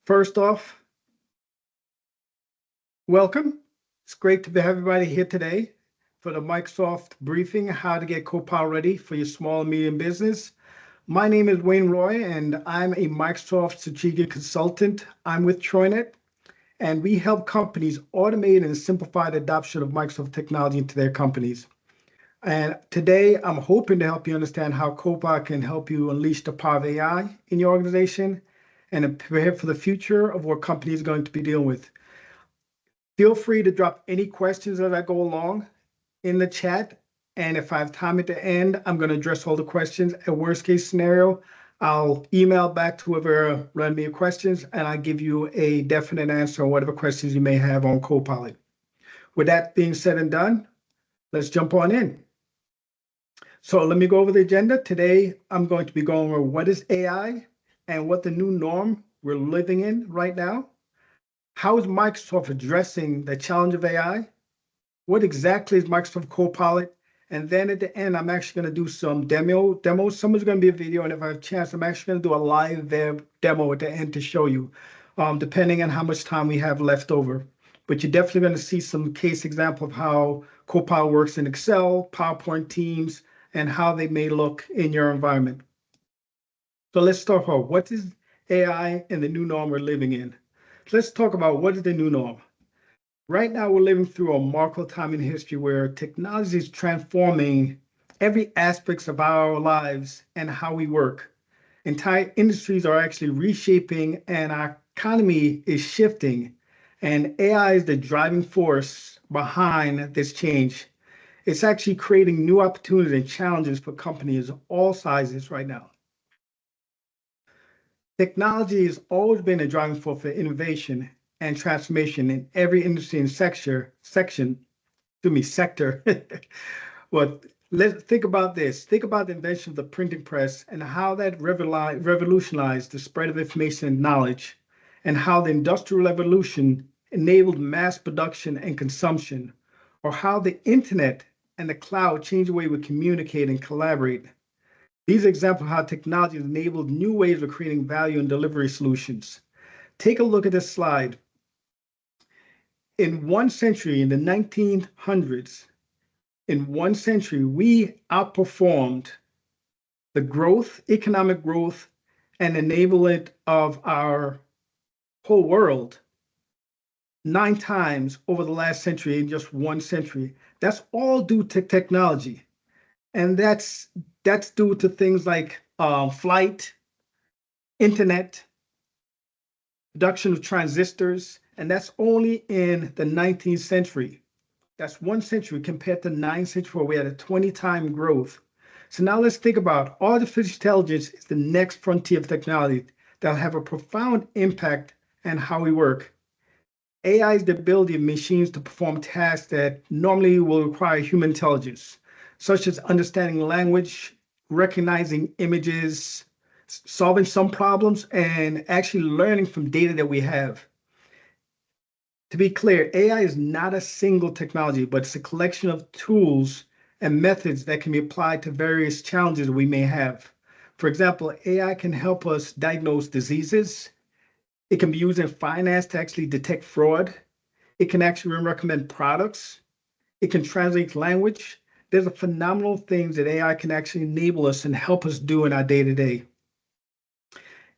First off, welcome. It's great to have everybody here today for the Microsoft briefing, how to get Copilot ready for your small and medium business. My name is Wayne Roy, and I'm a Microsoft strategic consultant. I'm with Troynet, and we help companies automate and simplify the adoption of Microsoft technology into their companies. And today, I'm hoping to help you understand how Copilot can help you unleash the power of AI in your organization and prepare for the future of what company is going to be dealing with. Feel free to drop any questions as I go along in the chat. And if I have time at the end, I'm going to address all the questions. A worst case scenario, I'll email back to whoever ran me your questions, and I'll give you a definite answer on whatever questions you may have on Copilot. With that being said and done, let's jump on in. So let me go over the agenda. Today, I'm going to be going over what is AI and what the new norm we're living in right now. How is Microsoft addressing the challenge of AI? What exactly is Microsoft Copilot? And then at the end, I'm actually going to do some demos. Someone's going to be a video, and if I have a chance, I'm actually going to do a live demo at the end to show you, depending on how much time we have left over. But you're definitely going to see some case example of how Copilot works in Excel, PowerPoint, Teams, and how they may look in your environment. So let's start off. What is AI and the new norm we're living in? Let's talk about what is the new norm. Right now, we're living through a remarkable time in history where technology is transforming every aspect of our lives and how we work. Entire industries are actually reshaping and our economy is shifting. And AI is the driving force behind this change. It's actually creating new opportunities and challenges for companies of all sizes right now. Technology has always been a driving force for innovation and transformation in every industry and sector. But let's think about this. Think about the invention of the printing press and how that revolutionized the spread of information and knowledge, and how the Industrial Revolution enabled mass production and consumption, or how the internet and the cloud changed the way we communicate and collaborate. These are examples of how technology has enabled new ways of creating value and delivery solutions. Take a look at this slide. In one century, in the 1900s, in one century, we outperformed the growth, economic growth, and enablement of our whole world 9 times over the last century in just one century. That's all due to technology. And that's due to things like flight, internet, production of transistors, and that's only in the 19th century. That's one century compared to 9 centuries where we had a 20-time growth. So now let's think about artificial intelligence is the next frontier of technology that'll have a profound impact on how we work. AI is the ability of machines to perform tasks that normally will require human intelligence, such as understanding language, recognizing images, solving some problems, and actually learning from data that we have. To be clear, AI is not a single technology, but it's a collection of tools and methods that can be applied to various challenges we may have. For example, AI can help us diagnose diseases. It can be used in finance to actually detect fraud. It can actually recommend products. It can translate language. There's a phenomenal things that AI can actually enable us and help us do in our day-to-day.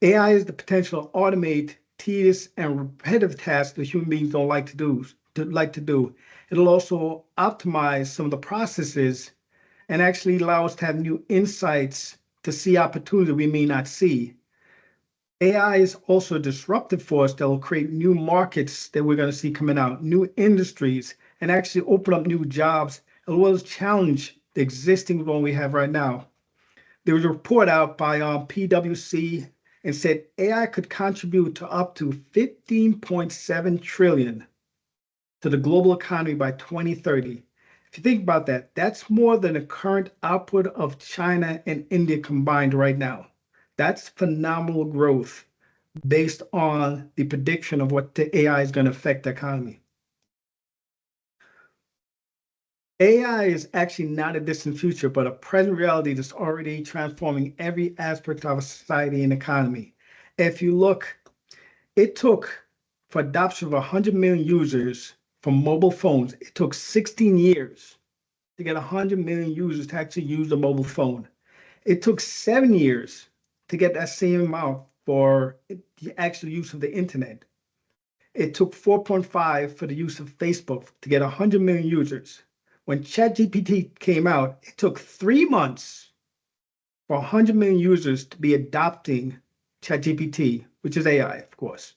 AI has the potential to automate tedious and repetitive tasks that human beings don't like to do. It'll also optimize some of the processes and actually allow us to have new insights to see opportunities we may not see. AI is also a disruptive force that will create new markets that we're going to see coming out, new industries, and actually open up new jobs, as well as challenge the existing one we have right now. There was a report out by PwC and said AI could contribute to up to 15.7 trillion to the global economy by 2030. If you think about that, that's more than the current output of China and India combined right now. That's phenomenal growth based on the prediction of what the AI is going to affect the economy. AI is actually not a distant future, but a present reality that's already transforming every aspect of our society and economy. If you look, It took, for adoption of 100 million users for mobile phones, it took 16 years to get 100 million users to actually use a mobile phone. It took 7 years to get that same amount for the actual use of the internet. It took 4.5 for the use of Facebook to get 100 million users. When ChatGPT came out, it took 3 months for 100 million users to be adopting ChatGPT, which is AI, of course.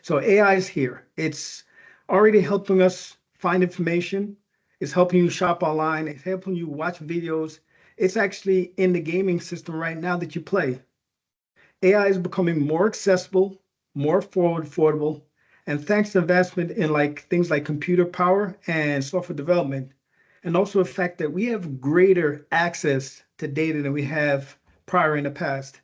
So AI is here. It's already helping us find information. It's helping you shop online. It's helping you watch videos. It's actually in the gaming system right now that you play. AI is becoming more accessible, more affordable, and thanks to investment in things like computer power and software development, and also the fact that we have greater access to data than we have prior in the past.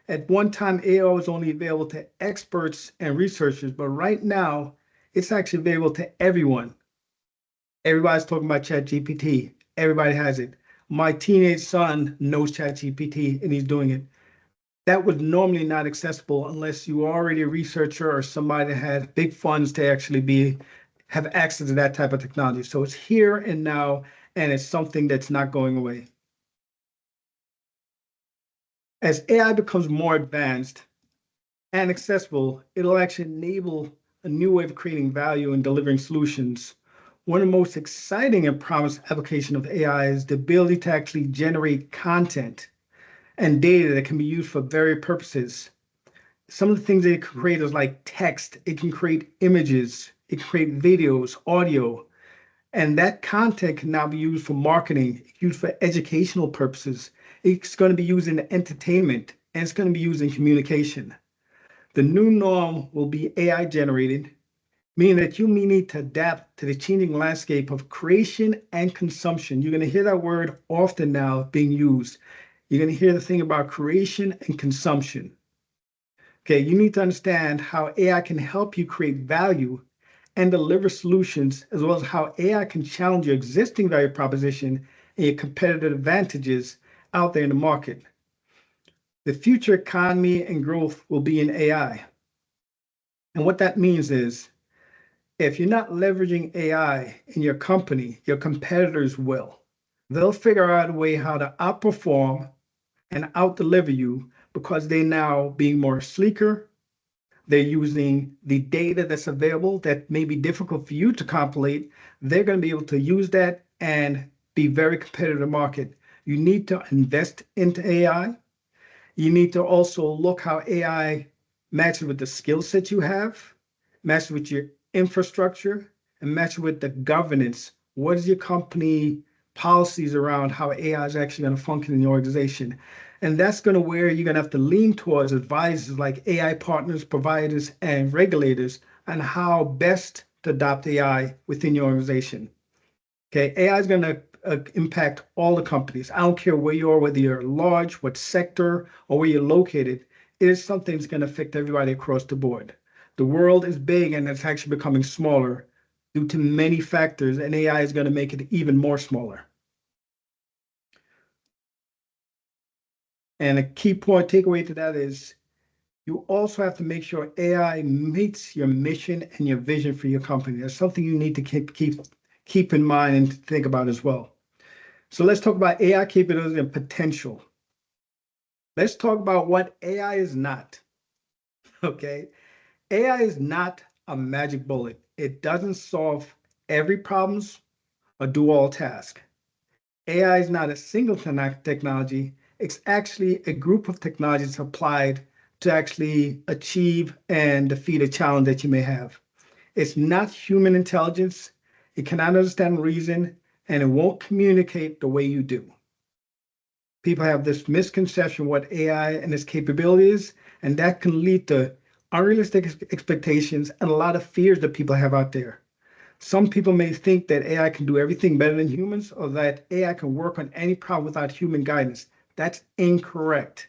At one time, AI was only available to experts and researchers, but right now, it's actually available to everyone. Everybody's talking about ChatGPT. Everybody has it. My teenage son knows ChatGPT and he's doing it. That was normally not accessible unless you were already a researcher or somebody that had big funds to actually have access to that type of technology. So it's here and now, and it's something that's not going away. As AI becomes more advanced and accessible, it'll actually enable a new way of creating value and delivering solutions. One of the most exciting and promising applications of AI is the ability to actually generate content and data that can be used for various purposes. Some of the things that it can create is like text, it can create images, it can create videos, audio, and that content can now be used for marketing, used for educational purposes. It's going to be used in entertainment, and it's going to be used in communication. The new norm will be AI generated, meaning that you may need to adapt to the changing landscape of creation and consumption. You're going to hear that word often now being used. You're going to hear the thing about creation and consumption. Okay, you need to understand how AI can help you create value and deliver solutions, as well as how AI can challenge your existing value proposition and your competitive advantages out there in the market. The future economy and growth will be in AI. And what that means is, if you're not leveraging AI in your company, your competitors will. They'll figure out a way how to outperform and out-deliver you because they're now being more sleeker. They're using the data that's available that may be difficult for you to compilate. They're going to be able to use that and be very competitive in the market. You need to invest into AI. You need to also look how AI matches with the skill set you have, matches with your infrastructure, and matches with the governance. What is your company policies around how AI is actually going to function in your organization? And that's going to where you're going to have to lean towards advisors like AI partners, providers, and regulators on how best to adopt AI within your organization. Okay, AI is going to impact all the companies. I don't care where you are, whether you're large, what sector, or where you're located. It is something that's going to affect everybody across the board. The world is big and it's actually becoming smaller due to many factors, and AI is going to make it even more smaller. And a key point takeaway to that is you also have to make sure AI meets your mission and your vision for your company. That's something you need to keep in mind and think about as well. So let's talk about AI capabilities and potential. Let's talk about what AI is not. Okay, AI is not a magic bullet. It doesn't solve every problems or do all tasks. AI is not a single technology. It's actually a group of technologies applied to actually achieve and defeat a challenge that you may have. It's not human intelligence. It cannot understand reason, and it won't communicate the way you do. People have this misconception of what AI and its capabilities, and that can lead to unrealistic expectations and a lot of fears that people have out there. Some people may think that AI can do everything better than humans, or that AI can work on any problem without human guidance. That's incorrect.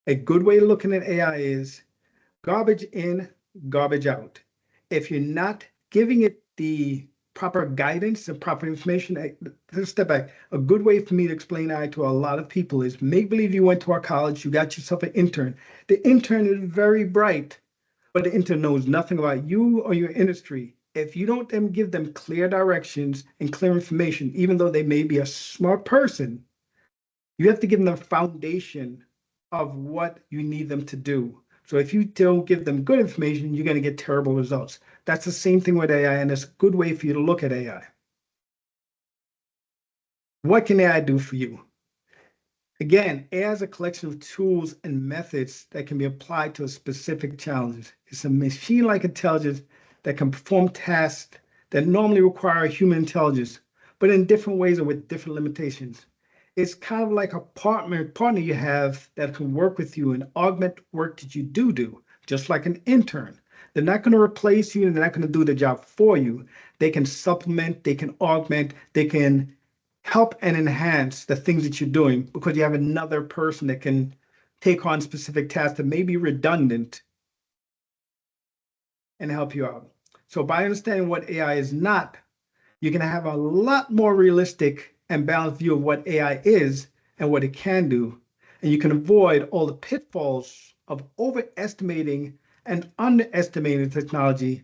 A good way of looking at AI is garbage in, garbage out. If you're not giving it the proper guidance and proper information, let's step back. A good way for me to explain AI to a lot of people is make believe you went to our college, you got yourself an intern. The intern is very bright, but the intern knows nothing about you or your industry. If you don't then give them clear directions and clear information, even though they may be a smart person, you have to give them the foundation of what you need them to do. So if you don't give them good information, you're going to get terrible results. That's the same thing with AI, and it's a good way for you to look at AI. What can AI do for you? Again, AI is a collection of tools and methods that can be applied to specific challenges. It's a machine-like intelligence that can perform tasks that normally require human intelligence, but in different ways or with different limitations. It's kind of like a partner you have that can work with you and augment work that you do, just like an intern. They're not going to replace you and they're not going to do the job for you. They can supplement, they can augment, they can help and enhance the things that you're doing because you have another person that can take on specific tasks that may be redundant and help you out. So by understanding what AI is not, you can have a lot more realistic and balanced view of what AI is and what it can do. And you can avoid all the pitfalls of overestimating and underestimating technology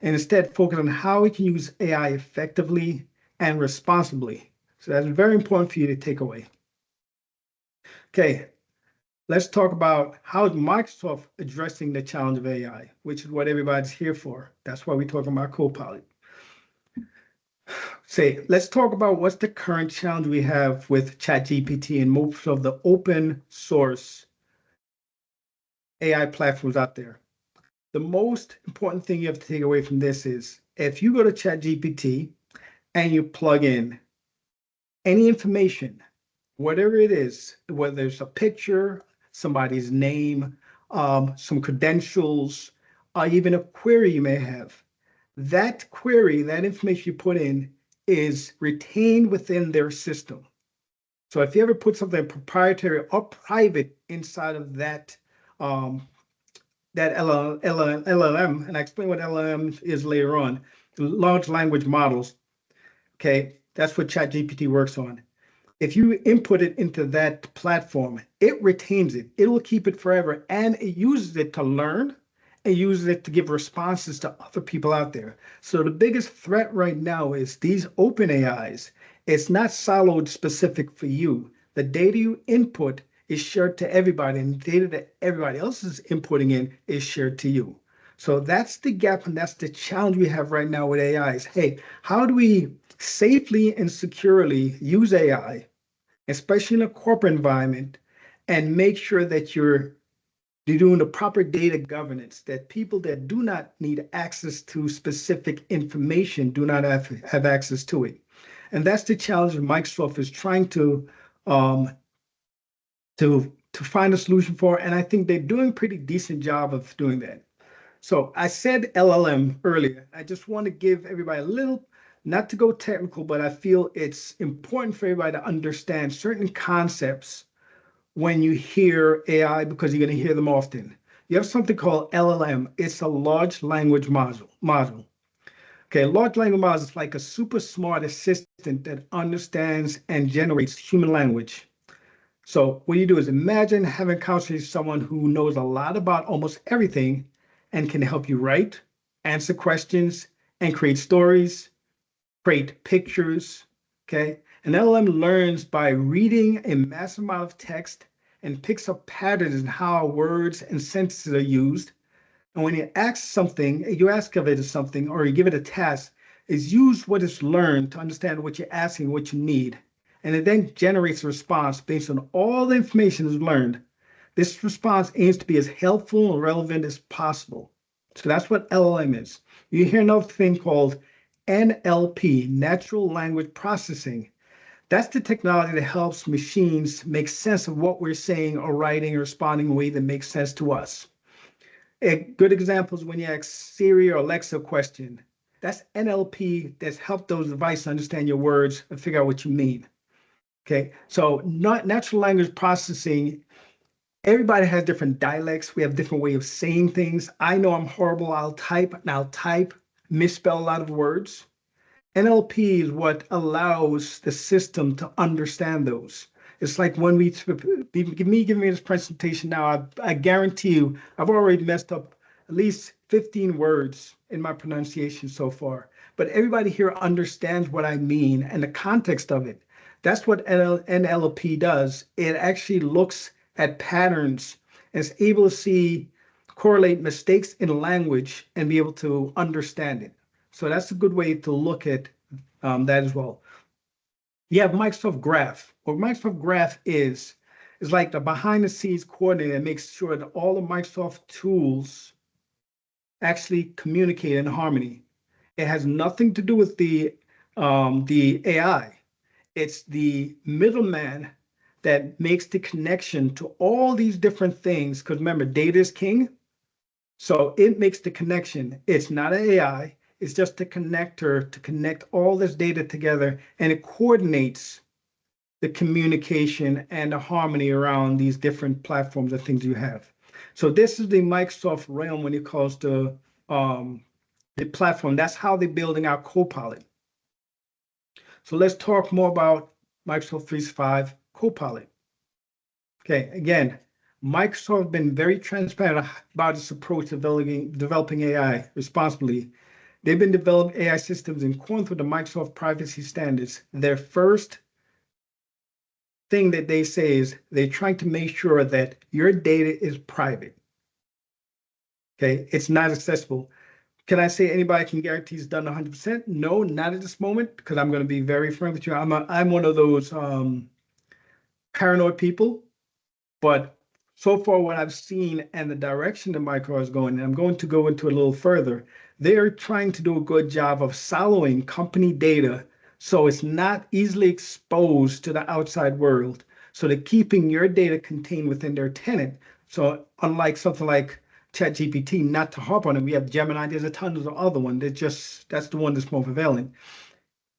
and instead focus on how we can use AI effectively and responsibly. So that's very important for you to take away. Okay, let's talk about how is Microsoft addressing the challenge of AI, which is what everybody's here for. That's why we're talking about Copilot. Let's talk about what's the current challenge we have with ChatGPT and most of the open source AI platforms out there. The most important thing you have to take away from this is if you go to ChatGPT and you plug in any information, whatever it is, whether it's a picture, somebody's name, some credentials, or even a query you may have, that query, that information you put in is retained within their system. So if you ever put something proprietary or private inside of that LLM, and I explain what LLM is later on, large language models, okay, that's what ChatGPT works on. If you input it into that platform, it retains it. It will keep it forever, and it uses it to learn and uses it to give responses to other people out there. So the biggest threat right now is these open AIs. It's not siloed specific for you. The data you input is shared to everybody, and the data that everybody else is inputting in is shared to you. So that's the gap, and that's the challenge we have right now with AIs. Hey, how do we safely and securely use AI, especially in a corporate environment, and make sure that you're doing the proper data governance, that people that do not need access to specific information do not have access to it. And that's the challenge that Microsoft is trying to find a solution for. And I think they're doing a pretty decent job of doing that. So I said LLM earlier. I just want to give everybody a little, not to go technical, but I feel it's important for everybody to understand certain concepts when you hear AI because you're going to hear them often. You have something called LLM. It's a large language module. Okay, a large language model is like a super smart assistant that understands and generates human language. So what you do is imagine having a conversation with someone who knows a lot about almost everything and can help you write, answer questions, and create stories, create pictures, okay? An LLM learns by reading a massive amount of text and picks up patterns in how words and sentences are used. And when you ask of it something, or you give it a task, is use what it's learned to understand what you're asking, what you need. And it then generates a response based on all the information it's learned. This response aims to be as helpful and relevant as possible. So that's what LLM is. You hear another thing called NLP, natural language processing. That's the technology that helps machines make sense of what we're saying or writing or responding in a way that makes sense to us. A good example is when you ask Siri or Alexa a question. That's NLP that's helped those devices understand your words and figure out what you mean. Okay, so natural language processing, everybody has different dialects. We have different way of saying things. I know I'm horrible. I'll type, misspell a lot of words. NLP is what allows the system to understand those. It's like when me giving this presentation now, I guarantee you, I've already messed up at least 15 words in my pronunciation so far, but everybody here understands what I mean and the context of it. That's what NLP does. It actually looks at patterns and is able to see, correlate mistakes in language and be able to understand it. So that's a good way to look at that as well. You have Microsoft Graph. What Microsoft Graph is like the behind the scenes coordinator that makes sure that all the Microsoft tools actually communicate in harmony. It has nothing to do with the AI. It's the middleman that makes the connection to all these different things. Because remember, data is king. So it makes the connection. It's not an AI. It's just a connector to connect all this data together, and it coordinates the communication and the harmony around these different platforms and things you have. So this is the Microsoft realm when it comes to the platform. That's how they're building out Copilot. So let's talk more about Microsoft 365 Copilot. Okay, again, Microsoft has been very transparent about its approach to developing AI responsibly. They've been developing AI systems in accordance with the Microsoft privacy standards. Their first thing that they say is they're trying to make sure that your data is private. Okay, it's not accessible. Can I say anybody can guarantee it's done 100%? No, not at this moment, because I'm going to be very frank with you. I'm one of those paranoid people, but so far what I've seen and the direction that Micro is going, and I'm going to go into a little further, they're trying to do a good job of siloing company data so it's not easily exposed to the outside world. So they're keeping your data contained within their tenant. So unlike something like ChatGPT, not to harp on it, we have Gemini, there's a ton of other one that that's the one that's more prevalent.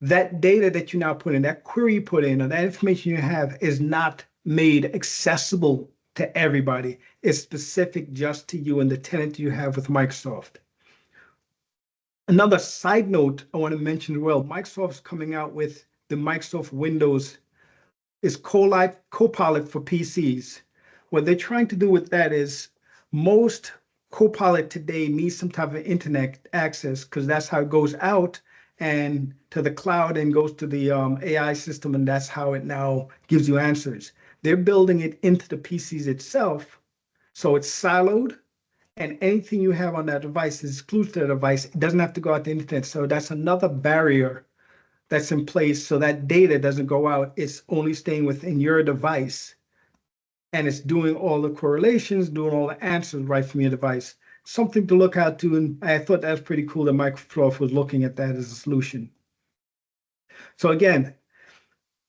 That data that you now put in, that query you put in, or that information you have is not made accessible to everybody. It's specific just to you and the tenant you have with Microsoft. Another side note I want to mention as well, Microsoft's coming out with the Microsoft Windows is Copilot for PCs. What they're trying to do with that is most Copilot today needs some type of internet access because that's how it goes out and to the cloud and goes to the AI system, and that's how it now gives you answers. They're building it into the PCs itself, so it's siloed, and anything you have on that device is exclusive to the device. It doesn't have to go out to the internet. So that's another barrier that's in place so that data doesn't go out. It's only staying within your device, and it's doing all the correlations, doing all the answers right from your device. Something to look out to, and I thought that was pretty cool that Microsoft was looking at that as a solution. So again,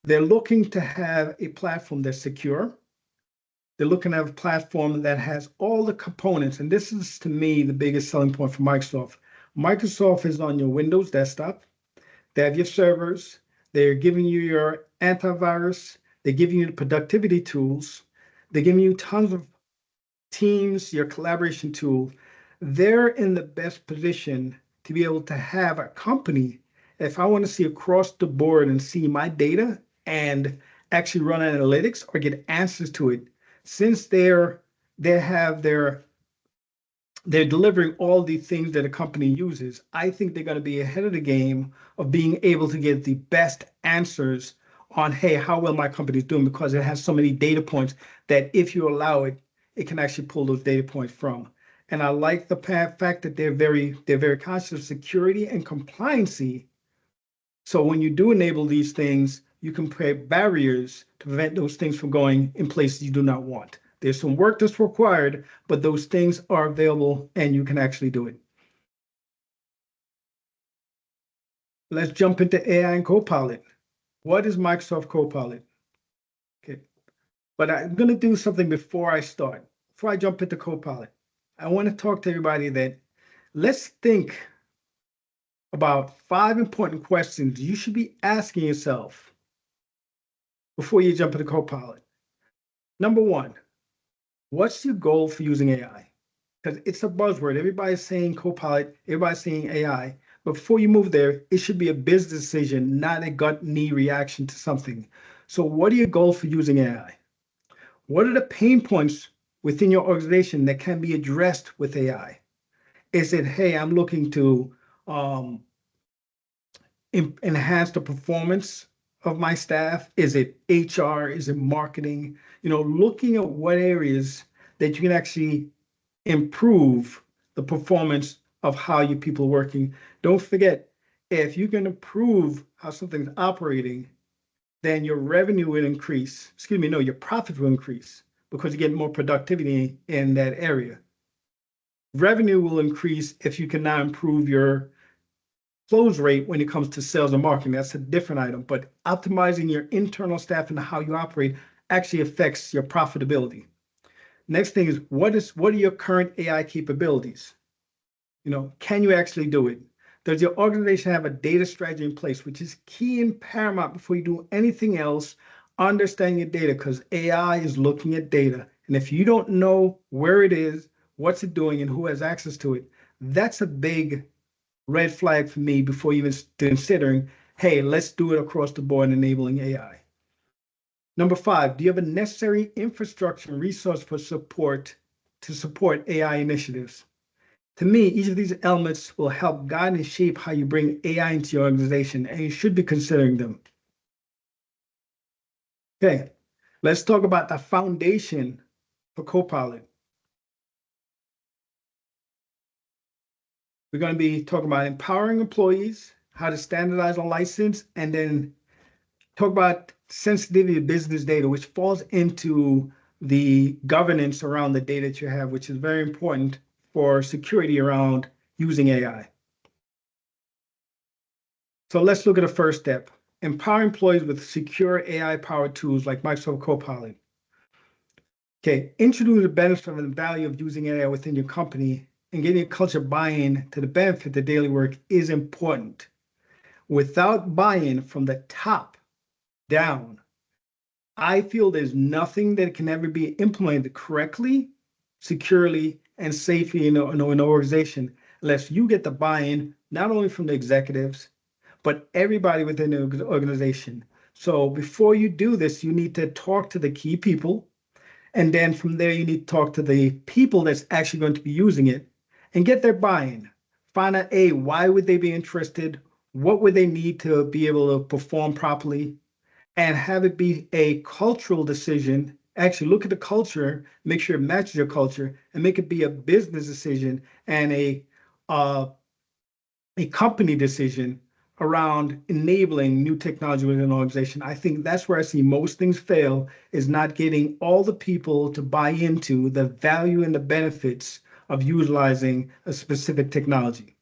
they're looking to have a platform that's secure. They're looking at a platform that has all the components, and this is, to me, the biggest selling point for Microsoft. Microsoft is on your Windows desktop. They have your servers. They're giving you your antivirus. They're giving you the productivity tools. They're giving you tons of Teams, your collaboration tool. They're in the best position to be able to have a company. If I want to see across the board and see my data and actually run analytics or get answers to it, since they're delivering all the things that a company uses, I think they're going to be ahead of the game of being able to get the best answers on, hey, how well my company is doing, because it has so many data points that if you allow it, it can actually pull those data points from. And I like the fact that they're very conscious of security and compliancy. So when you do enable these things, you can create barriers to prevent those things from going in places you do not want. There's some work that's required, but those things are available and you can actually do it. Let's jump into AI and Copilot. What is Microsoft Copilot? Okay, but I'm going to do something before I start. Before I jump into Copilot, I want to talk to everybody that let's think about 5 important questions you should be asking yourself before you jump into Copilot. Number 1, what's your goal for using AI? Because it's a buzzword. Everybody's saying Copilot, everybody's saying AI. But before you move there, it should be a business decision, not a gut knee reaction to something. So what are your goals for using AI? What are the pain points within your organization that can be addressed with AI? Is it, hey, I'm looking to um, enhance the performance of my staff? Is it HR? Is it marketing? Looking at what areas that you can actually improve the performance of how your people are working. Don't forget, if you can improve how something's operating, then your revenue will increase. Excuse me, no, your profit will increase because you get more productivity in that area. Revenue will increase if you can now improve your close rate when it comes to sales and marketing. That's a different item, but optimizing your internal staff and how you operate actually affects your profitability. Next thing is what are your current AI capabilities? Can you actually do it? Does your organization have a data strategy in place, which is key and paramount before you do anything else? Understand your data, because AI is looking at data. And if you don't know where it is, what's it doing, and who has access to it, that's a big red flag for me before even considering, hey, let's do it across the board enabling AI. Number 5, do you have a necessary infrastructure and resource for support to support AI initiatives? To me, each of these elements will help guide and shape how you bring AI into your organization, and you should be considering them. Okay, let's talk about the foundation for Copilot. We're going to be talking about empowering employees, how to standardize on license, and then talk about sensitivity of business data, which falls into the governance around the data that you have, which is very important for security around using AI. So let's look at the first step. Empower employees with secure AI-powered tools like Microsoft Copilot. Okay, introduce the benefits and the value of using AI within your company and getting a culture buy-in to the benefit of daily work is important. Without buy-in from the top down, I feel there's nothing that can ever be implemented correctly, securely, and safely in an organization unless you get the buy-in not only from the executives, but everybody within the organization. So before you do this, you need to talk to the key people. And then from there, you need to talk to the people that's actually going to be using it and get their buy-in. Find out, A, why would they be interested? What would they need to be able to perform properly? And have it be a cultural decision. Actually, look at the culture, make sure it matches your culture, and make it be a business decision and a company decision around enabling new technology within an organization. I think that's where I see most things fail, is not getting all the people to buy into the value and the benefits of utilizing a specific technology.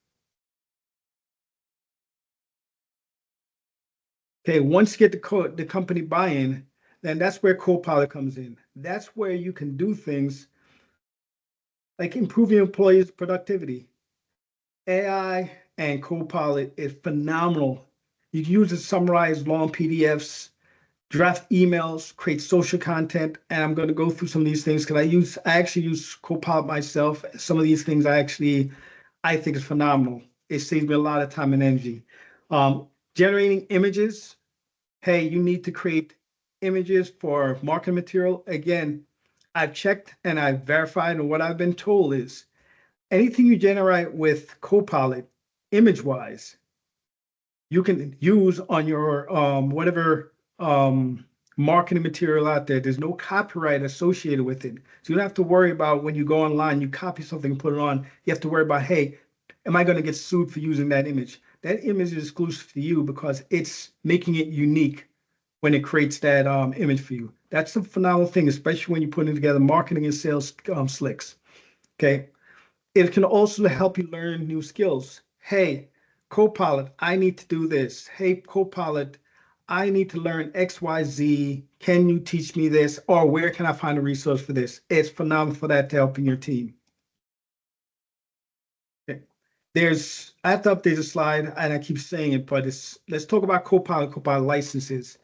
Okay, once you get the company buy-in, then that's where Copilot comes in. That's where you can do things like improving employees' productivity. AI and Copilot is phenomenal. You can use it to summarize long PDFs, draft emails, create social content, and I'm going to go through some of these things because I actually use Copilot myself. Some of these things I think is phenomenal. It saves me a lot of time and energy. Generating images. Hey, you need to create images for marketing material. Again, I've checked and I've verified, and what I've been told is anything you generate with Copilot, image-wise, you can use on your whatever marketing material out there. There's no copyright associated with it. So you don't have to worry about when you go online, you copy something and put it on. You have to worry about, hey, am I going to get sued for using that image? That image is exclusive to you because it's making it unique when it creates that image for you. That's a phenomenal thing, especially when you're putting together marketing and sales slicks. Okay. It can also help you learn new skills. Hey, Copilot, I need to do this. Hey, Copilot, I need to learn XYZ. Can you teach me this? Or where can I find a resource for this? It's phenomenal for that to help in your team. Okay. I have to update the slide, and I keep saying it, but let's talk about Copilot licenses.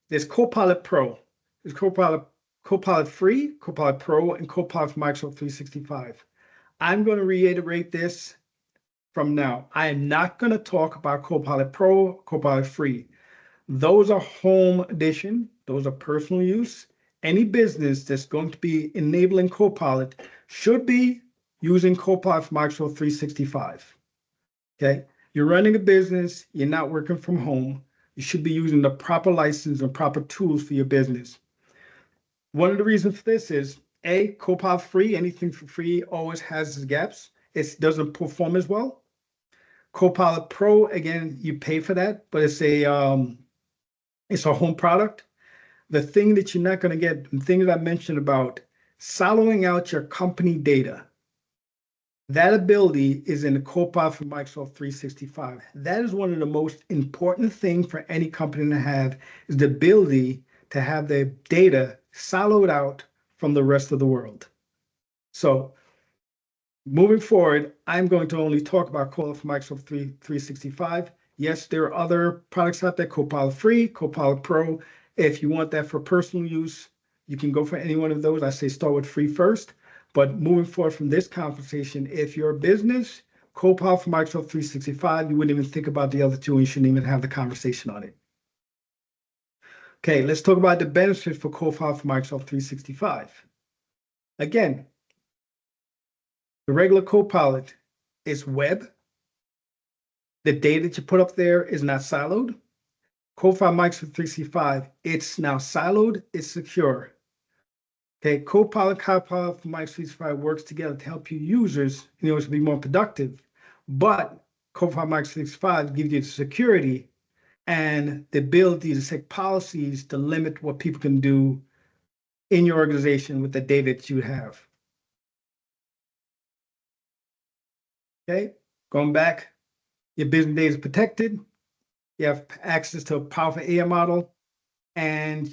There's Copilot Pro. There's Copilot Free, Copilot Pro, and Copilot for Microsoft 365. I'm going to reiterate this from now. I am not going to talk about Copilot Pro, Copilot Free. Those are home edition. Those are personal use. Any business that's going to be enabling Copilot should be using Copilot for Microsoft 365. Okay, you're running a business, you're not working from home. You should be using the proper license and proper tools for your business. One of the reasons for this is Copilot free, anything for free always has its gaps. It doesn't perform as well. Copilot Pro, again, you pay for that, but it's a home product. The thing that you're not going to get, the thing that I mentioned about siloing out your company data, that ability is in the Copilot for Microsoft 365. That is one of the most important things for any company to have, is the ability to have their data siloed out from the rest of the world. So moving forward, I'm going to only talk about Copilot for Microsoft 365. Yes, there are other products out there, Copilot Free, Copilot Pro. If you want that for personal use, you can go for any one of those. I say start with free first. But moving forward from this conversation, if you're a business, Copilot for Microsoft 365, you wouldn't even think about the other two and you shouldn't even have the conversation on it. Okay, let's talk about the benefits for Copilot for Microsoft 365. Again, the regular Copilot is web. The data that you put up there is not siloed. Copilot Microsoft 365, it's now siloed, it's secure. Okay, Copilot for Microsoft 365 works together to help you users in order to be more productive. But Copilot Microsoft 365 gives you the security and the ability to set policies to limit what people can do in your organization with the data that you have. Okay, going back, your business data is protected. You have access to a powerful AI model, and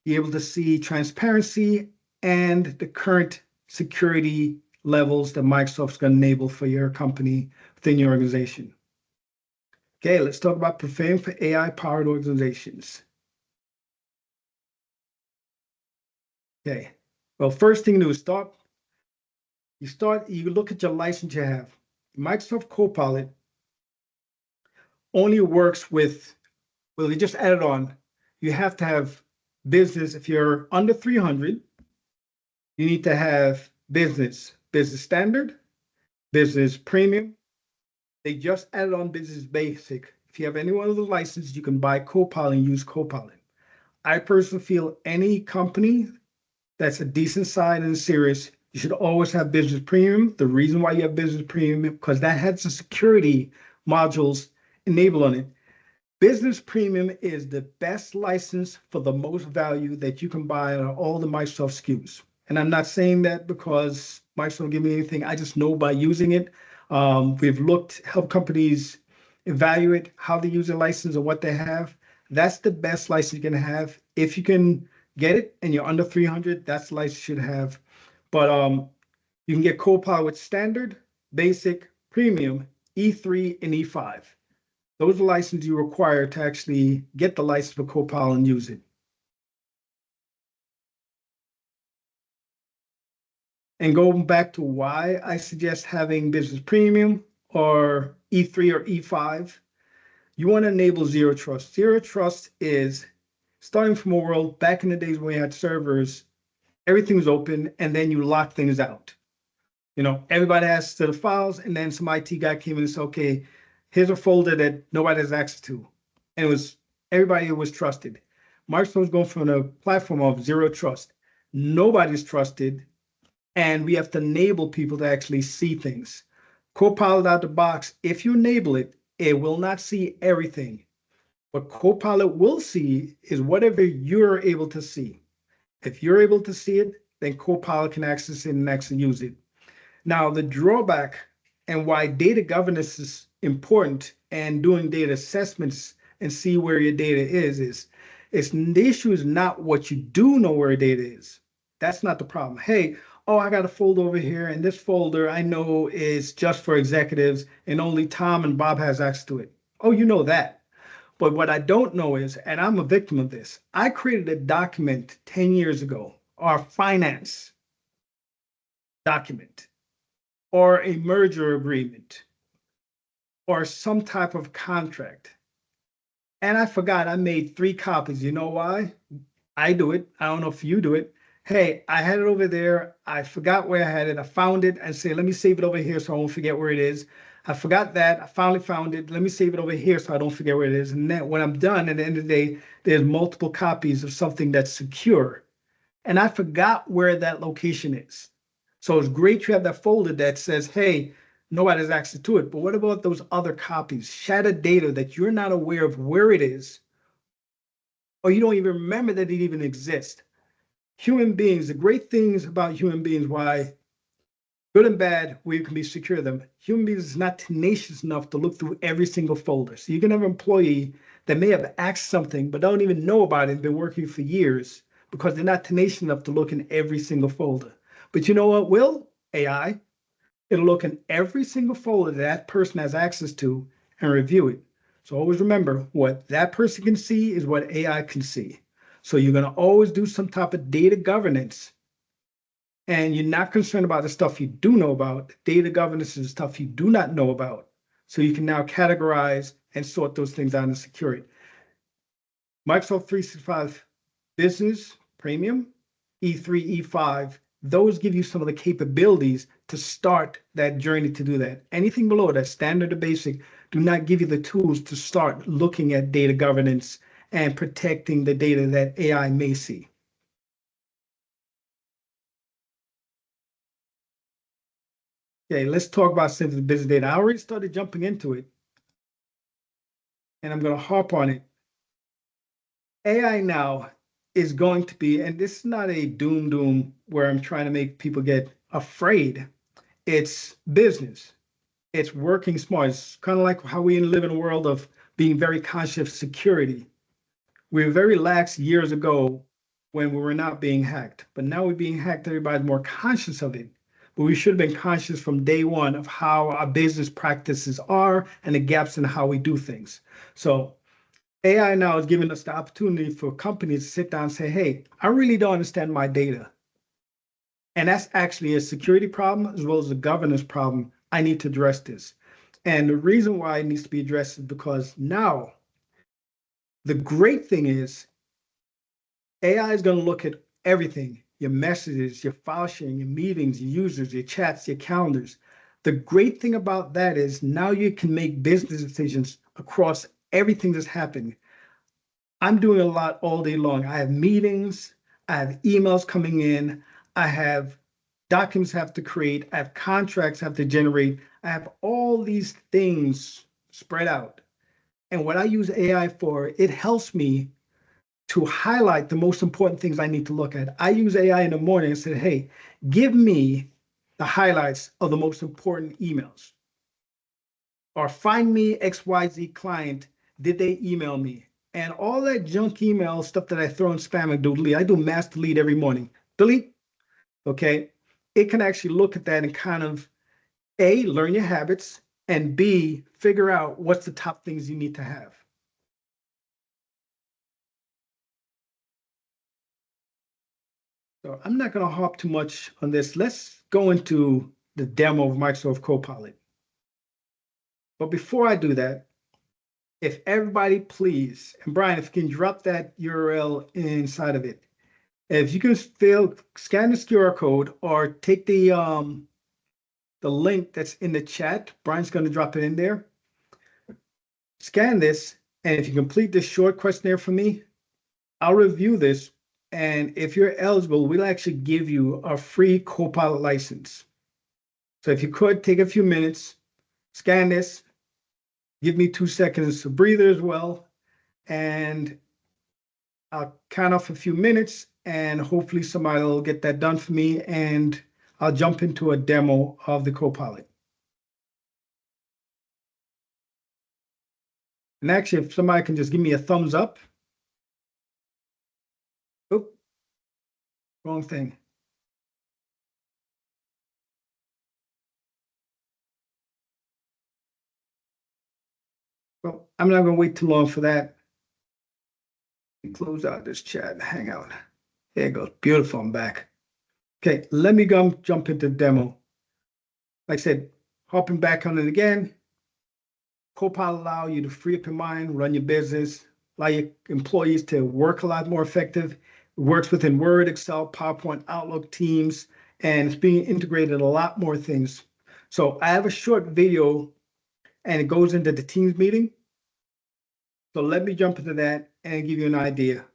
you're able to see transparency and the current security levels that Microsoft's going to enable for your company within your organization. Okay, let's talk about preparing for AI-powered organizations. Okay, well, first thing to do is you look at your license you have. Microsoft Copilot only works with, well, they just added on, you have to have business. If you're under 300, you need to have business standard, business premium. They just added on business basic. If you have any one of the licenses, you can buy Copilot and use Copilot. I personally feel any company that's a decent size and serious, you should always have business premium. The reason why you have business premium, because that has the security modules enabled on it. Business Premium is the best license for the most value that you can buy on all the Microsoft SKUs. And I'm not saying that because Microsoft don't give me anything. I just know by using it. We've helped companies evaluate how they use a license and what they have. That's the best license you can have. If you can get it and you're under 300, that's the license you should have. But you can get Copilot with standard, basic, premium, E3, and E5. Those are the licenses you require to actually get the license for Copilot and use it. And going back to why I suggest having Business Premium or E3 or E5, you want to enable zero trust. Zero trust is starting from a world back in the days when we had servers, everything was open and then you lock things out. Everybody has access to the files, and then some IT guy came in and said, okay, here's a folder that nobody has access to. And everybody was trusted. Microsoft was going from a platform of zero trust. Nobody's trusted, and we have to enable people to actually see things. Copilot out the box, if you enable it, it will not see everything. What Copilot will see is whatever you're able to see. If you're able to see it, then Copilot can access it and actually use it. Now, the drawback and why data governance is important and doing data assessments and see where your data is the issue is not what you do know where data is. That's not the problem. Hey, I got a folder over here, and this folder I know is just for executives and only Tom and Bob has access to it. Oh, you know that. But what I don't know is, and I'm a victim of this, I created a document 10 years ago, our finance document, or a merger agreement, or some type of contract. And I forgot I made 3 copies. You know why? I do it. I don't know if you do it. Hey, I had it over there. I forgot where I had it. I found it and say, let me save it over here so I won't forget where it is. I forgot that. I finally found it. Let me save it over here so I don't forget where it is. And then when I'm done, at the end of the day, there's multiple copies of something that's secure. And I forgot where that location is. So it's great you have that folder that says, hey, nobody's access to it. But what about those other copies, shattered data that you're not aware of where it is, or you don't even remember that it even exists? Human beings, the great things about human beings, why good and bad, we can be secure of them. Human beings is not tenacious enough to look through every single folder. So you can have an employee that may have asked something, but don't even know about it and been working for years because they're not tenacious enough to look in every single folder. But you know what will? AI. It'll look in every single folder that person has access to and review it. So always remember, what that person can see is what AI can see. So you're going to always do some type of data governance, and you're not concerned about the stuff you do know about. Data governance is stuff you do not know about. So you can now categorize and sort those things out and secure it. Microsoft 365 Business Premium, E3, E5, those give you some of the capabilities to start that journey to do that. Anything below that, standard or basic, do not give you the tools to start looking at data governance and protecting the data that AI may see. Okay, let's talk about sensitive business data. I already started jumping into it, and I'm going to harp on it. AI now is going to be, and this is not a doom where I'm trying to make people get afraid. It's business. It's working smart. It's kind of like how we live in a world of being very conscious of security. We were very lax years ago when we were not being hacked, but now we're being hacked. Everybody's more conscious of it. But we should have been conscious from day one of how our business practices are and the gaps in how we do things. So AI now is giving us the opportunity for companies to sit down and say, hey, I really don't understand my data. And that's actually a security problem as well as a governance problem. I need to address this. And the reason why it needs to be addressed is because now the great thing is AI is going to look at everything, your messages, your file sharing, your meetings, your users, your chats, your calendars. The great thing about that is now you can make business decisions across everything that's happening. I'm doing a lot all day long. I have meetings, I have emails coming in, I have documents I have to create, I have contracts I have to generate, I have all these things spread out. And what I use AI for, it helps me to highlight the most important things I need to look at. I use AI in the morning and say, hey, give me the highlights of the most important emails. Or find me XYZ client. Did they email me? And all that junk email stuff that I throw in spam and delete, I do mass delete every morning. Delete. Okay. It can actually look at that and kind of A, learn your habits, and B, figure out what's the top things you need to have. So I'm not going to hop too much on this. Let's go into the demo of Microsoft Copilot. But before I do that, if everybody please, and Brian, if you can drop that URL inside of it, if you can still scan this QR code or take the link that's in the chat, Brian's going to drop it in there. Scan this, and if you complete this short questionnaire for me, I'll review this. And if you're eligible, we'll actually give you a free Copilot license. So if you could take a few minutes, scan this, give me 2 seconds to breathe as well, and I'll count off a few minutes and hopefully somebody will get that done for me, and I'll jump into a demo of the Copilot. And actually, if somebody can just give me a thumbs up. Oh, wrong thing. Well, I'm not going to wait too long for that. Close out this chat, Hangout. There it goes. Beautiful. I'm back. Okay, let me go jump into the demo. Like I said, hopping back on it again. Copilot allow you to free up your mind, run your business, allow your employees to work a lot more effective, works within Word, Excel, PowerPoint, Outlook, Teams, and it's being integrated a lot more things. So I have a short video and it goes into the Teams meeting. So let me jump into that and give you an idea.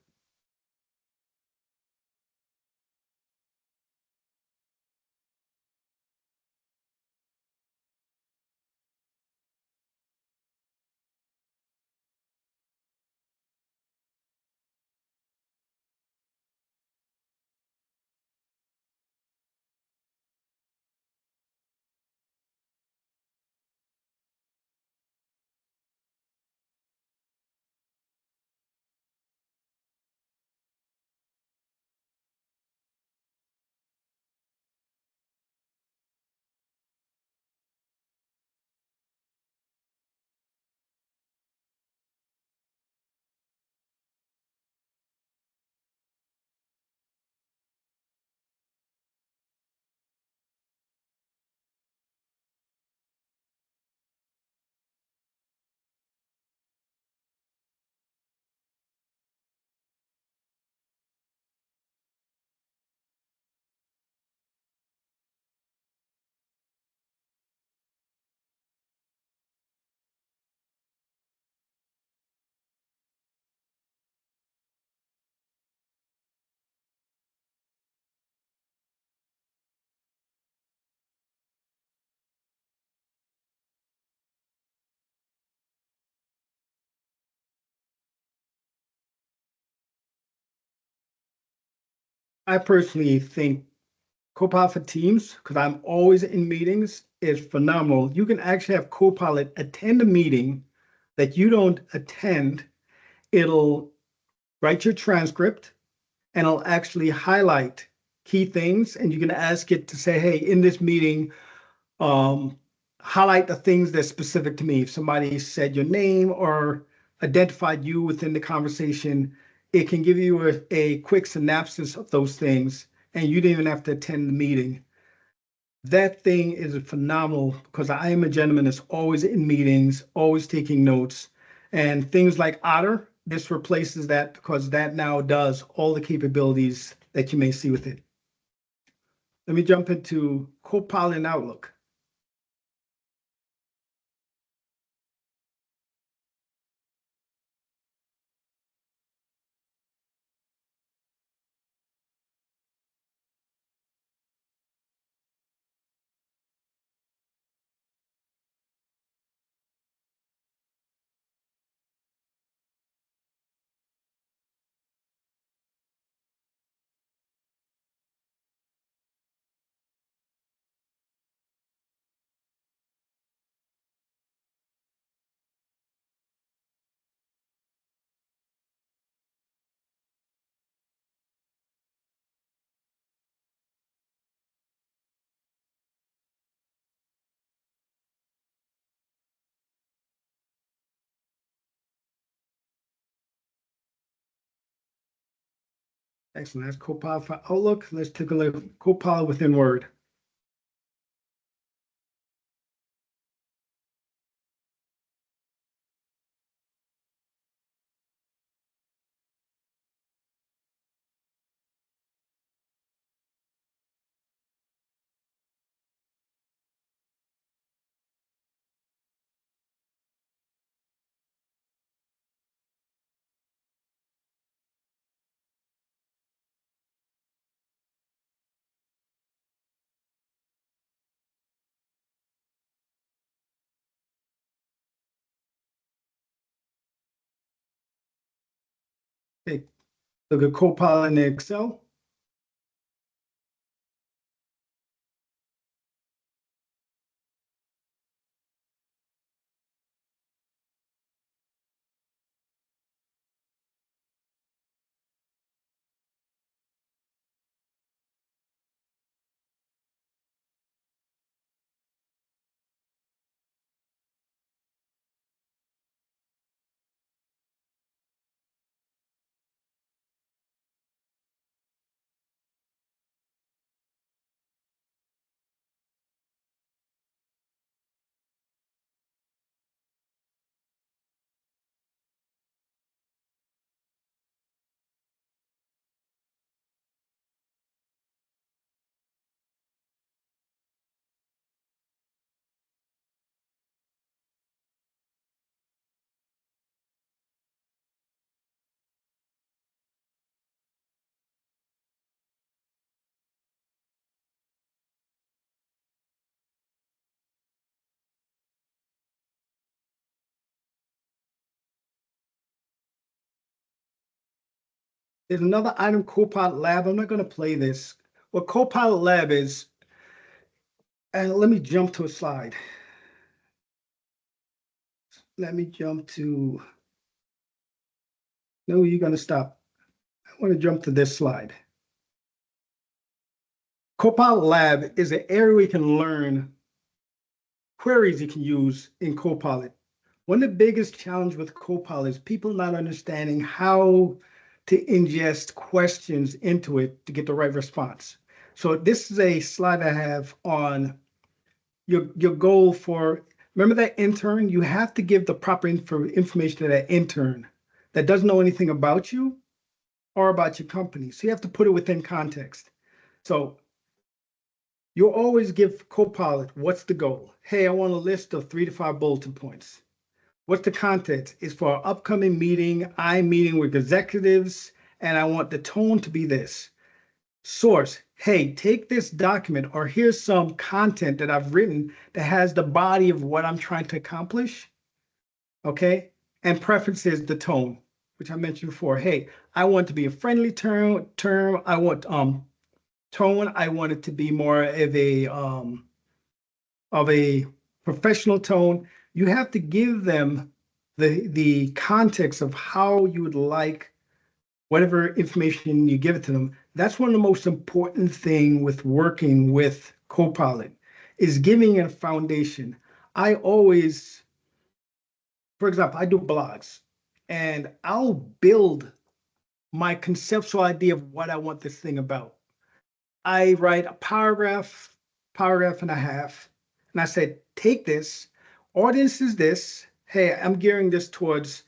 I personally think Copilot for Teams, because I'm always in meetings, is phenomenal. You can actually have Copilot attend a meeting that you don't attend. It'll write your transcript and it'll actually highlight key things. And you can ask it to say, hey, in this meeting, highlight the things that's specific to me. If somebody said your name or identified you within the conversation, it can give you a quick synopsis of those things, and you didn't even have to attend the meeting. That thing is phenomenal because I am a gentleman that's always in meetings, always taking notes, and things like Otter, this replaces that because that now does all the capabilities that you may see with it. Let me jump into Copilot in Outlook. Excellent. That's Copilot for Outlook. Let's take a look at Copilot within Word. Okay, look at Copilot in Excel. There's another item, Copilot Lab. I'm not going to play this. What Copilot Lab is, and let me jump to a slide. Let me jump to, no, you're going to stop. I want to jump to this slide. Copilot Lab is an area where you can learn queries you can use in Copilot. One of the biggest challenges with Copilot is people not understanding how to ingest questions into it to get the right response. So this is a slide I have on your goal for, remember that intern? You have to give the proper information to that intern that doesn't know anything about you or about your company. So you have to put it within context. So you'll always give Copilot, what's the goal? Hey, I want a list of 3 to 5 bulletin points. What's the content? It's for our upcoming meeting. I'm meeting with executives, and I want the tone to be this. Source, hey, take this document, or here's some content that I've written that has the body of what I'm trying to accomplish. Okay. And preferences, the tone, which I mentioned before. Hey, I want to be a friendly term. I want tone. I want it to be more of a professional tone. You have to give them the context of how you would like whatever information you give it to them. That's one of the most important thing with working with Copilot is giving a foundation. I always, for example, I do blogs and I'll build my conceptual idea of what I want this thing about. I write a paragraph, paragraph and a half, and I said, take this, audience is this. Hey, I'm gearing this towards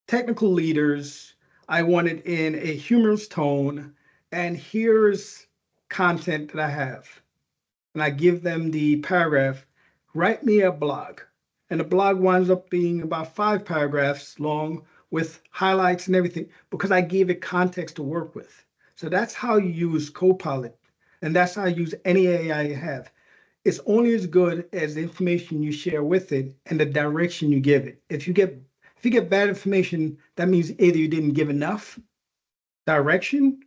technical leaders. I want it in a humorous tone, and here's content that I have. And I give them the paragraph, write me a blog. And the blog winds up being about 5 paragraphs long with highlights and everything because I gave it context to work with. So that's how you use Copilot. And that's how you use any AI you have. It's only as good as the information you share with it and the direction you give it. If you get bad information, that means either you didn't give enough direction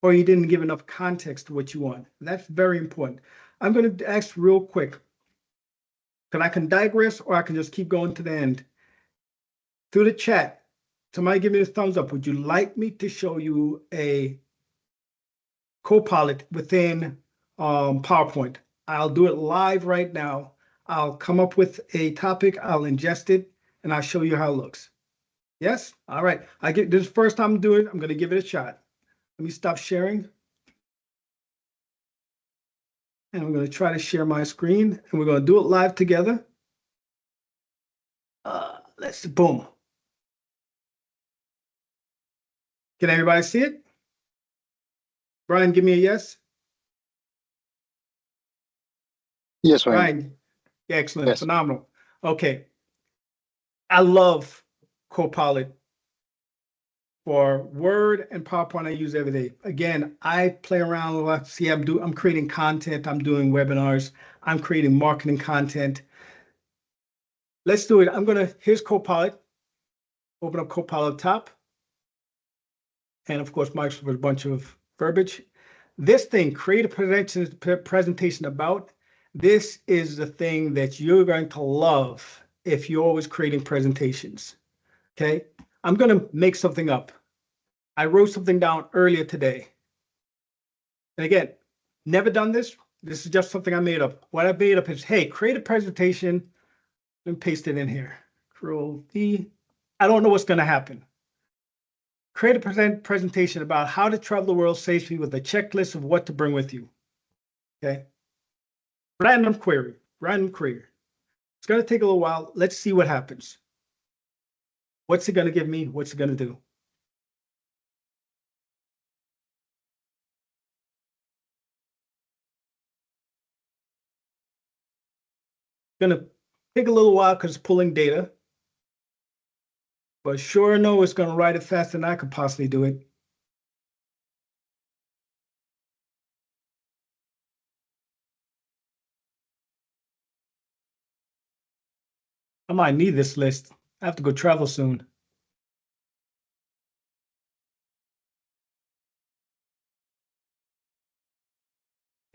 or you didn't give enough context to what you want. That's very important. I'm going to ask real quick, because I can digress or I can just keep going to the end. Through the chat, somebody give me a thumbs up. Would you like me to show you a Copilot within PowerPoint? I'll do it live right now. I'll come up with a topic, I'll ingest it, and I'll show you how it looks. Yes? All right. This is the first time I'm doing it. I'm going to give it a shot. Let me stop sharing. And I'm going to try to share my screen, and we're going to do it live together. Let's boom. Can everybody see it? Brian, give me a yes. Yes, Brian, yeah, excellent, yes. Phenomenal. Okay. I love Copilot for Word and PowerPoint. I use every day. Again, I play around a lot. See, I'm creating content. I'm doing webinars. I'm creating marketing content. Let's do it. Here's Copilot. Open up Copilot top. And of course, Microsoft has a bunch of verbiage. This thing, create a presentation about. This is the thing that you're going to love if you're always creating presentations. Okay, I'm going to make something up. I wrote something down earlier today. And again, never done this. This is just something I made up. What I made up is, hey, create a presentation and paste it in here. Control V. I don't know what's going to happen. Create a presentation about how to travel the world safely with a checklist of what to bring with you. Okay. Random query. It's going to take a little while. Let's see what happens. What's it going to give me? What's it going to do? Going to take a little while because it's pulling data. But sure enough, it's going to write it faster than I could possibly do it. I might need this list. I have to go travel soon.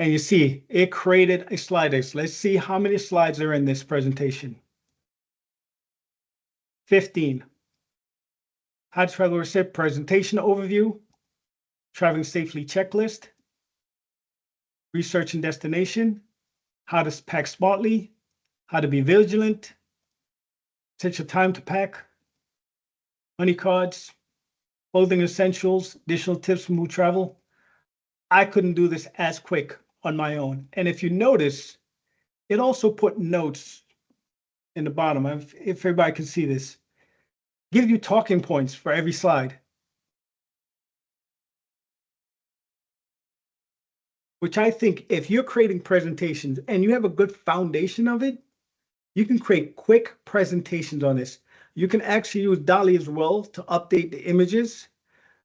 And you see, it created a slide deck. So let's see how many slides are in this presentation. 15. How to travel receipt presentation overview, traveling safely checklist, research and destination, how to pack smartly, how to be vigilant, essential time to pack, money cards, clothing essentials, additional tips for mood travel. I couldn't do this as quick on my own. And if you notice, it also put notes in the bottom. If everybody can see this, gives you talking points for every slide, which I think if you're creating presentations and you have a good foundation of it, you can create quick presentations on this. You can actually use DALL-E as well to update the images.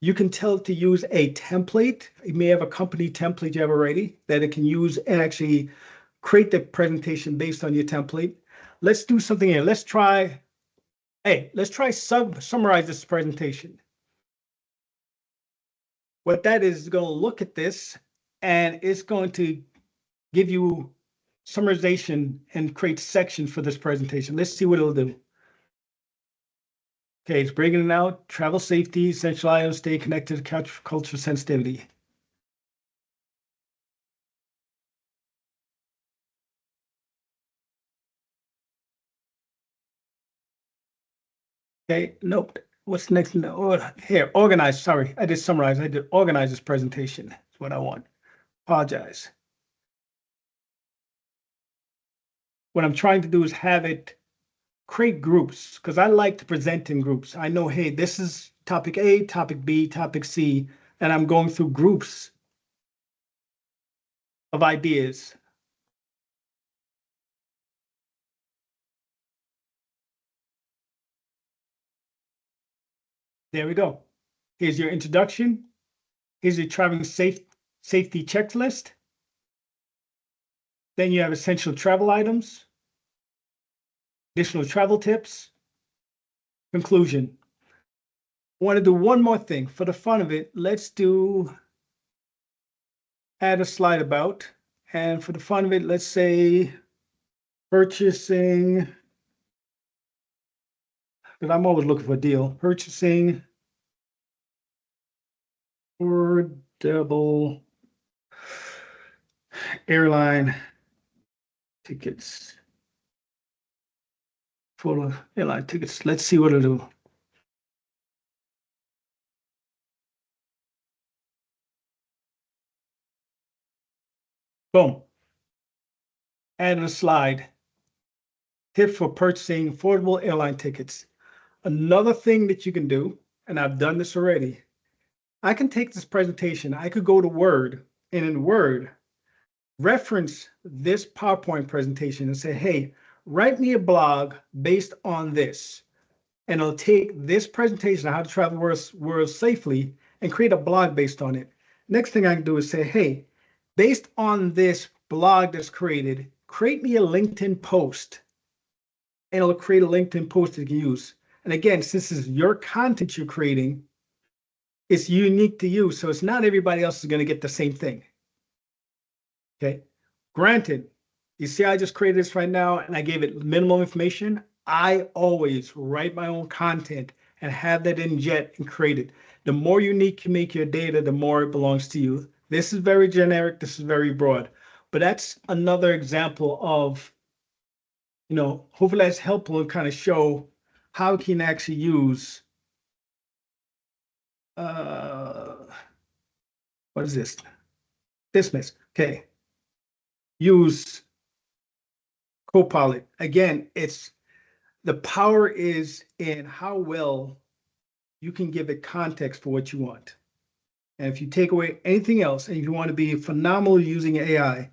You can tell it to use a template. You may have a company template you have already that it can use and actually create the presentation based on your template. Let's do something here. Let's try summarize this presentation. What that is going to look at this and it's going to give you summarization and create sections for this presentation. Let's see what it'll do. Okay, it's breaking it out. Travel safety, essential items, stay connected, culture sensitivity. Okay, nope. What's next? No, here, organize. Sorry, I did summarize. I did organize this presentation. That's what I want. Apologize. What I'm trying to do is have it create groups because I like to present in groups. I know, hey, this is topic A, topic B, topic C, and I'm going through groups of ideas. There we go. Here's your introduction. Here's your traveling safety checklist. Then you have essential travel items, additional travel tips, conclusion. I want to do one more thing. For the fun of it, let's add a slide about. And for the fun of it, let's say purchasing, because I'm always looking for a deal. Purchasing affordable airline tickets. For airline tickets. Let's see what it'll do. Boom. Add a slide. Tips for purchasing affordable airline tickets. Another thing that you can do, and I've done this already, I can take this presentation, I could go to Word, and in Word, reference this PowerPoint presentation and say, hey, write me a blog based on this. And it'll take this presentation on how to travel world safely and create a blog based on it. Next thing I can do is say, hey, based on this blog that's created, create me a LinkedIn post. And it'll create a LinkedIn post that you can use. And again, since this is your content you're creating, it's unique to you. So it's not everybody else is going to get the same thing. Okay. Granted, you see, I just created this right now and I gave it minimal information. I always write my own content and have that in Jet and create it. The more unique you make your data, the more it belongs to you. This is very generic. This is very broad. But that's another example of, hopefully that's helpful and kind of show how you can actually use, what is this? Dismiss. Okay. Use Copilot. Again, the power is in how well you can give it context for what you want. And if you take away anything else and you want to be phenomenal using AI,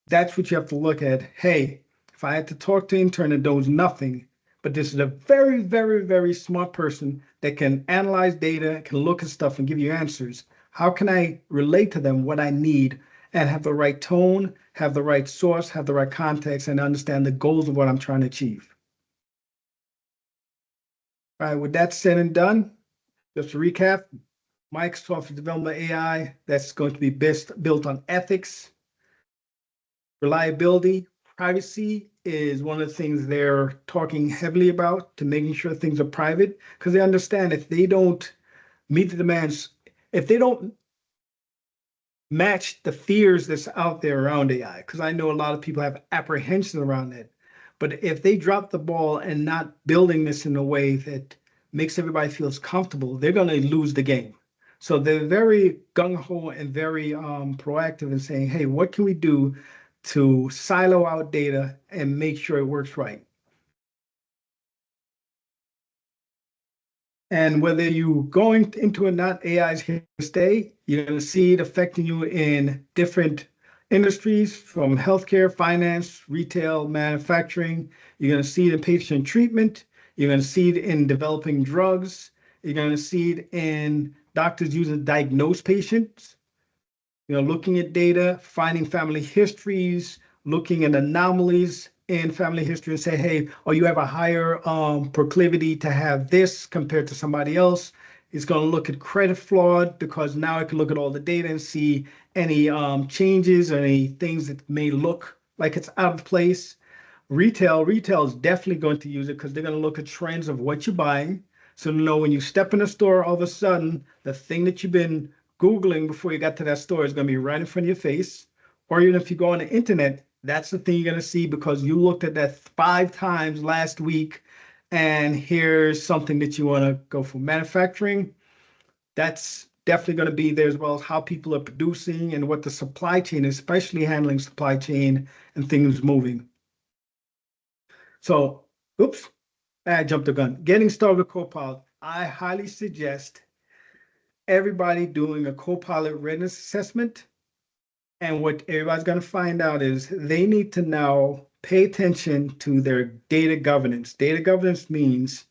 that's what you have to look at. Hey, if I had to talk to an intern that knows nothing, but this is a very, very, very smart person that can analyze data, can look at stuff and give you answers, how can I relate to them what I need and have the right tone, have the right source, have the right context, and understand the goals of what I'm trying to achieve? All right, with that said and done, just to recap, Microsoft is developing AI that's going to be built on ethics, Reliability, privacy is one of the things they're talking heavily about to making sure things are private because they understand if they don't meet the demands, if they don't match the fears that's out there around AI, because I know a lot of people have apprehension around it. But if they drop the ball and not building this in a way that makes everybody feels comfortable, they're going to lose the game. So they're very gung-ho and very proactive in saying, hey, what can we do to silo out data and make sure it works right? And whether you going into it or not, AI is here to stay. You're going to see it affecting you in different industries from healthcare, finance, retail, manufacturing. You're going to see it in patient treatment. You're going to see it in developing drugs. You're going to see it in doctors using to diagnose patients, looking at data, finding family histories, looking at anomalies in family history and say, hey, oh, you have a higher proclivity to have this compared to somebody else. It's going to look at credit fraud because now it can look at all the data and see any changes or any things that may look like it's out of place. Retail is definitely going to use it because they're going to look at trends of what you're buying. So when you step in a store, all of a sudden, the thing that you've been Googling before you got to that store is going to be right in front of your face. Or even if you go on the internet, that's the thing you're going to see because you looked at that 5 times last week, and here's something that you want to go for. Manufacturing, that's definitely going to be there as well as how people are producing and what the supply chain, especially handling supply chain and things moving. So, oops, I jumped the gun. Getting started with Copilot. I highly suggest everybody doing a Copilot readiness assessment. And what everybody's going to find out is they need to now pay attention to their data governance. Data governance means,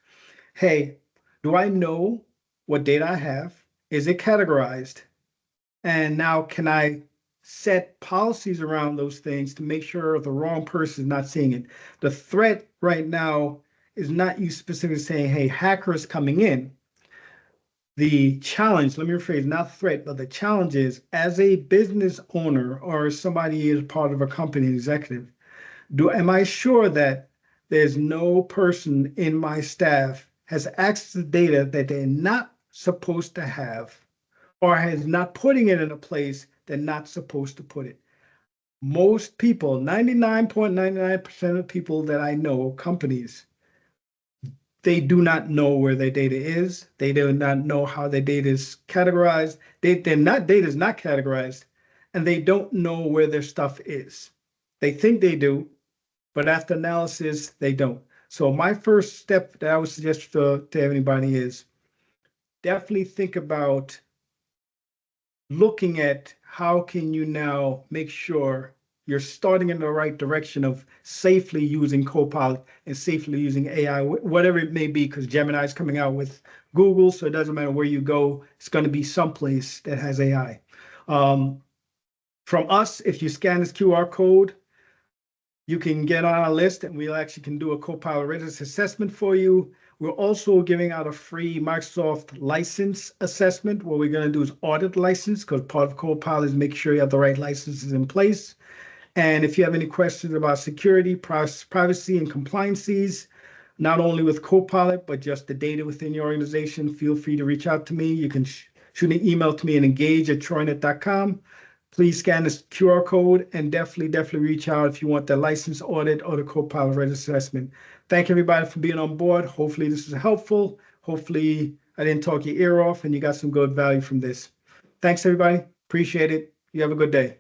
hey, do I know what data I have? Is it categorized? And now can I set policies around those things to make sure the wrong person is not seeing it? The threat right now is not you specifically saying, hey, hackers coming in. The challenge, let me rephrase, not threat, but the challenge is as a business owner or somebody is part of a company, executive, am I sure that there's no person in my staff has access to data that they're not supposed to have or is not putting it in a place they're not supposed to put it? Most people, 99.99% of people that I know, companies, they do not know where their data is. They do not know how their data is categorized. Data is not categorized, and they don't know where their stuff is. They think they do, but after analysis, they don't. So my first step that I would suggest to anybody is definitely think about looking at how can you now make sure you're starting in the right direction of safely using Copilot and safely using AI, whatever it may be, because Gemini is coming out with Google, so it doesn't matter where you go, it's going to be someplace that has AI. From us, if you scan this QR code, you can get on our list and we actually can do a Copilot readiness assessment for you. We're also giving out a free Microsoft license assessment. What we're going to do is audit license because part of Copilot is make sure you have the right licenses in place. And if you have any questions about security, privacy, and compliances, not only with Copilot, but just the data within your organization, feel free to reach out to me. You can shoot an email to me at engage@troynet.com. Please scan this QR code and definitely reach out if you want the license audit or the Copilot readiness assessment. Thank everybody for being on board. Hopefully this was helpful. Hopefully I didn't talk your ear off and you got some good value from this. Thanks everybody. Appreciate it. You have a good day.